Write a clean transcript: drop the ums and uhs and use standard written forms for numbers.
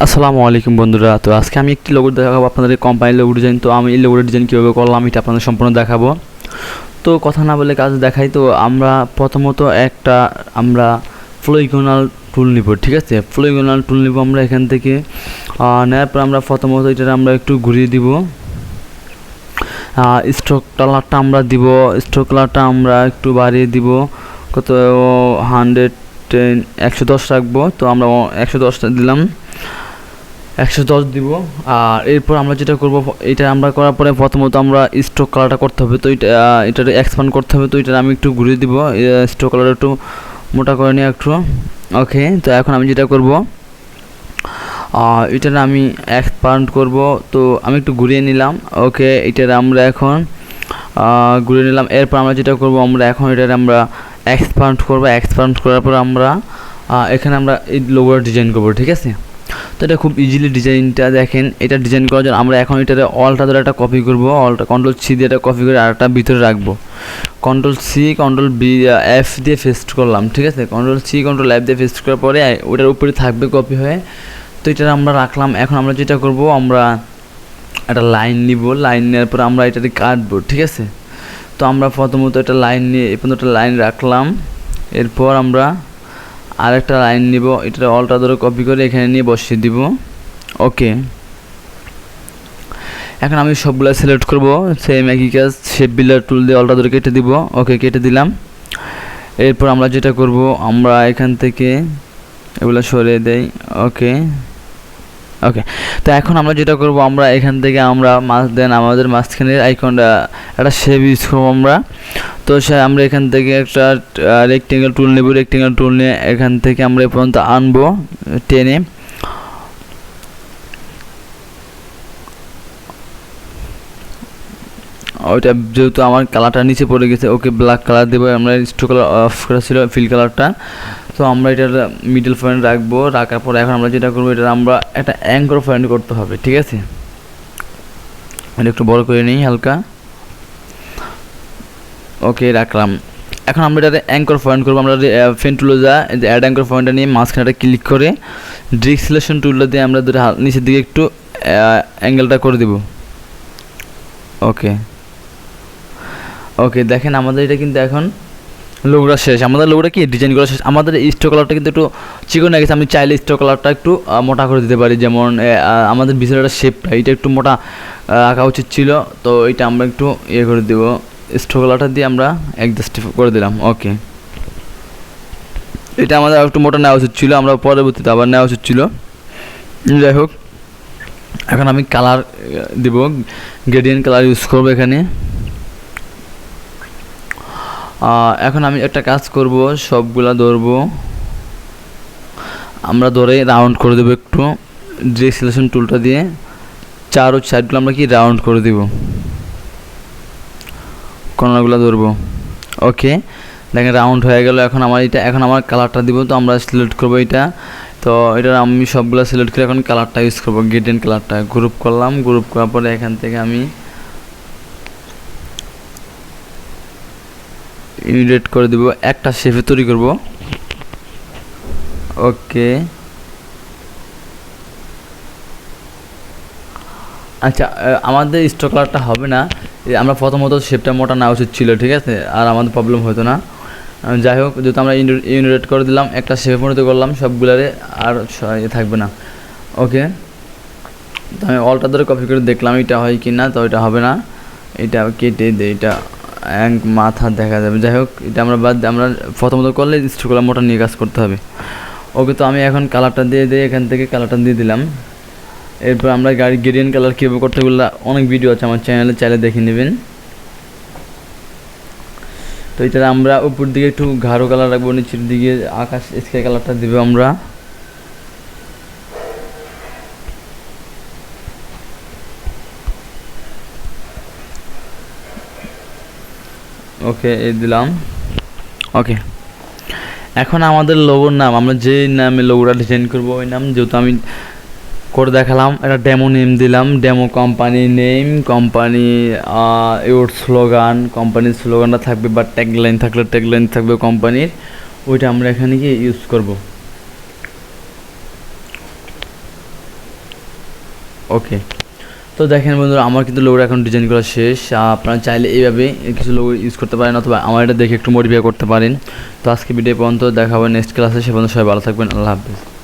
আসসালামু আলাইকুম বন্ধুরা। তো আজকে আমি একটি লোগো দেখাবো আপনাদের, কোম্পানির লোগো ডিজাইন। তো আমি এই লোগোর ডিজাইন কীভাবে করলাম এটা আপনাদের সম্পূর্ণ দেখাবো। তো কথা না বলে কাজ দেখাই। তো আমরা প্রথমত আমরা পলিগনাল টুল নিব, ঠিক আছে। পলিগনাল টুল নিব আমরা এখান থেকে। নেওয়ার পর আমরা প্রথমত এটা আমরা একটু ঘুরিয়ে দিব। স্ট্রোক কালারটা আমরা দিব, স্ট্রোক কালারটা আমরা একটু বাড়িয়ে দিব। কত 110 রাখবো। তো আমরা 110টা দিলাম, 110 দিব। আর এরপর আমরা যেটা করব, এটা আমরা করার পরে প্রথমত আমরা স্ট্রোক কালারটা করতে হবে। তো এটা এক্সপ্যান্ড করতে হবে। তো এটা আমি একটু ঘুরিয়ে দিব, স্ট্রোক কালারটা একটু মোটা করে নিয়ে একটু। ওকে, তো এখন আমি যেটা করব, এটা আমি এক্সপ্যান্ড করব। তো আমি একটু ঘুরিয়ে নিলাম। ওকে, এটার আমরা এখন ঘুরিয়ে নিলাম। এরপর আমরা যেটা করব, আমরা এখন এটার আমরা এক্সপ্যান্ড করব। এক্সপ্যান্ড করার পর আমরা এখানে আমরা এই লোগোটা ডিজাইন করব, ঠিক আছে। তো এটা খুব ইজিলি ডিজাইনটা দেখেন। এটা ডিজাইন করার জন্য আমরা এখন এটাতে অলটা ধরে একটা কপি করব। অলটা কন্ট্রোল সি দিয়ে এটা কপি করে আরেকটা ভিতরে রাখবো। Control C control B F দিয়ে পেস্ট করলাম, ঠিক আছে। কন্ট্রোল সি কন্ট্রোল এফ দিয়ে পেস্ট করার পরে ওটার উপরে থাকবে কপি হয়ে। তো এটা আমরা রাখলাম। এখন আমরা যেটা করব, আমরা একটা লাইন নিব। লাইন নেওয়ার পর আমরা এটাতে কাটবো, ঠিক আছে। তো আমরা প্রথমত একটা লাইন নিয়ে এই পর্যন্ত একটা লাইন রাখলাম। এরপর আমরা আরেকটা লাইন নিব, এটা অলটা ধরে কপি করে এখানে নিয়ে বসিয়ে দিব। ওকে, এখন আমি সবগুলো সিলেক্ট করব। সেম একই কাজ, শেপ বিল্ডার টুল দিয়ে অলটা ধরে কেটে দিব। ওকে, কেটে দিলাম। এরপর আমরা যেটা করব, আমরা এখান থেকে এগুলো সরিয়ে দেই। ওকে ওকে, তো এখন আমরা যেটা করব, আমরা এখান থেকে আমরা আমাদের মাঝখানের আইকনটা একটা শেপ ইউজ করবো আমরা। তো আমরা এখান থেকে একটা রেক্টেঙ্গেল টুল নেব। রেক্টেঙ্গেল টুল নিয়ে এখান থেকে আমরা এ পর্যন্ত আনবো টেনে। ওইটা যেহেতু আমার কালারটা নিচে পড়ে গেছে, ওকে ব্ল্যাক কালার দেবো আমরা। স্ট্রোক কালার অফ করা ছিল, ফিল কালারটা। তো আমরা এটার মিডল পয়েন্ট রাখবো। রাখার পর এখন আমরা যেটা করবো, এটা আমরা একটা অ্যাঙ্কর পয়েন্ট করতে হবে, ঠিক আছে। এটা একটু বড় করে নিই হালকা। ওকে, রাখলাম। এখন আমরা এটাতে অ্যাঙ্কর পয়েন্ট করবো। আমরা পেন টুলে অ্যাড অ্যাঙ্কর পয়েন্টটা নিয়ে মাঝখানে ক্লিক করে ডিরেক্ট সিলেকশন টুলটা দিয়ে আমরা নিচের দিকে একটু অ্যাঙ্গেলটা করে দেব। ওকে ওকে, দেখেন আমাদের এটা কিন্তু এখন লোগোটা শেষ। আমাদের লোগোটা কি ডিজাইন করা শেষ। আমাদের স্ট্রোক কালারটা কিন্তু একটু চিকন হয়ে গেছে। আমি চাইলে স্ট্রোক কালারটা একটু মোটা করে দিতে পারি। যেমন আমাদের ভিতরের শেপটা এটা একটু মোটা আঁকা উচিত ছিল। তো এটা আমরা একটু ইয়ে করে দেবো, স্ট্রোক কালারটা দিয়ে আমরা অ্যাডজাস্ট করে দিলাম। ওকে, এটা আমাদের একটু মোটা নেওয়া উচিত ছিল, আমরা পরবর্তীতে আবার নেওয়া উচিত ছিল। যাই হোক, এখন আমি কালার দেব, গ্রেডিয়েন্ট কালার ইউজ করবো এখানে। এখন আমি একটা কাজ করব, সবগুলা ধরবো আমরা, ধরে রাউন্ড করে দেবো একটু ডিরেক্ট সিলেকশন টুলটা দিয়ে। চারো সাইডগুলো আমরা কি রাউন্ড করে দেব, কর্নারগুলো ধরবো। ওকে, দেখেন রাউন্ড হয়ে গেল। এখন আমার কালারটা দিব। তো আমরা সিলেক্ট করবো এটা। তো এটা আমি সবগুলো সিলেক্ট করে এখন কালারটা ইউজ করবো, গ্রেডিয়েন্ট কালারটা। গ্রুপ করলাম, গ্রুপ করার পরে এখান থেকে আমি ইমিডিয়েট করে দিব, একটা শেপে তৈরি করব। ওকে, আচ্ছা, আমাদের স্ট্রোক কালারটা হবে না। আমরা প্রথমত শেপটা মোটা নেওয়া উচিত ছিল, ঠিক আছে, আর আমাদের প্রবলেম হতো না। যাই হোক, যেহেতু আমরা ইউনিট করে দিলাম, একটা শেপে পরিণত করলাম সবগুলারে, আর থাকবে না। ওকে, তো আমি অলটা ধরে কপি করে দেখলাম এটা হয় কি না। তো এটা হবে না, এটা কেটে দিই, এটা মাথা দেখা যাবে। যাই হোক, এটা আমরা আমরা প্রথমত করলে স্ট্রোকগুলো মোটা নিয়ে কাজ করতে হবে। ওকে, তো আমি এখন কালারটা দিয়ে দিই, এখান থেকে কালারটা দিয়ে দিলাম। এরপর আমরা গ্রেডিয়েন্ট কালার কীভাবে করতে গেলে অনেক ভিডিও আছে আমার চ্যানেলে, চাইলে দেখে নেবেন। তো এটা আমরা উপর দিকে একটু গাঢ় কালার রাখবো, নিচের দিকে আকাশ স্কাই কালারটা দেবো আমরা। ওকে, এই দিলাম। ওকে, এখন আমাদের লোগোর নাম, আমরা যে নামে লোগোটা ডিজাইন করবো ওই নাম যেহেতু আমি করে দেখালাম, একটা ডেমো নেম দিলাম। Demo company name, company your slogan, কোম্পানির স্লোগানটা থাকবে, বা ট্যাগলাইন থাকলে ট্যাগলাইন থাকবে কোম্পানির, ওইটা আমরা এখানে গিয়ে ইউজ করব। ওকে, তো দেখেন বন্ধুরা আমার কিন্তু লোগো এখন ডিজাইন করা শেষ। আপনারা চাইলে এইভাবে কিছু লোগো ইউজ করতে পারেন অথবা আমার এটা দেখে একটু মডিফাই করতে পারেন। তো আজকে ভিডিও পর্যন্ত দেখা হবে নেক্সট ক্লাসে, সে পর্যন্ত সবাই ভালো থাকবেন, আল্লাহ হাফেজ।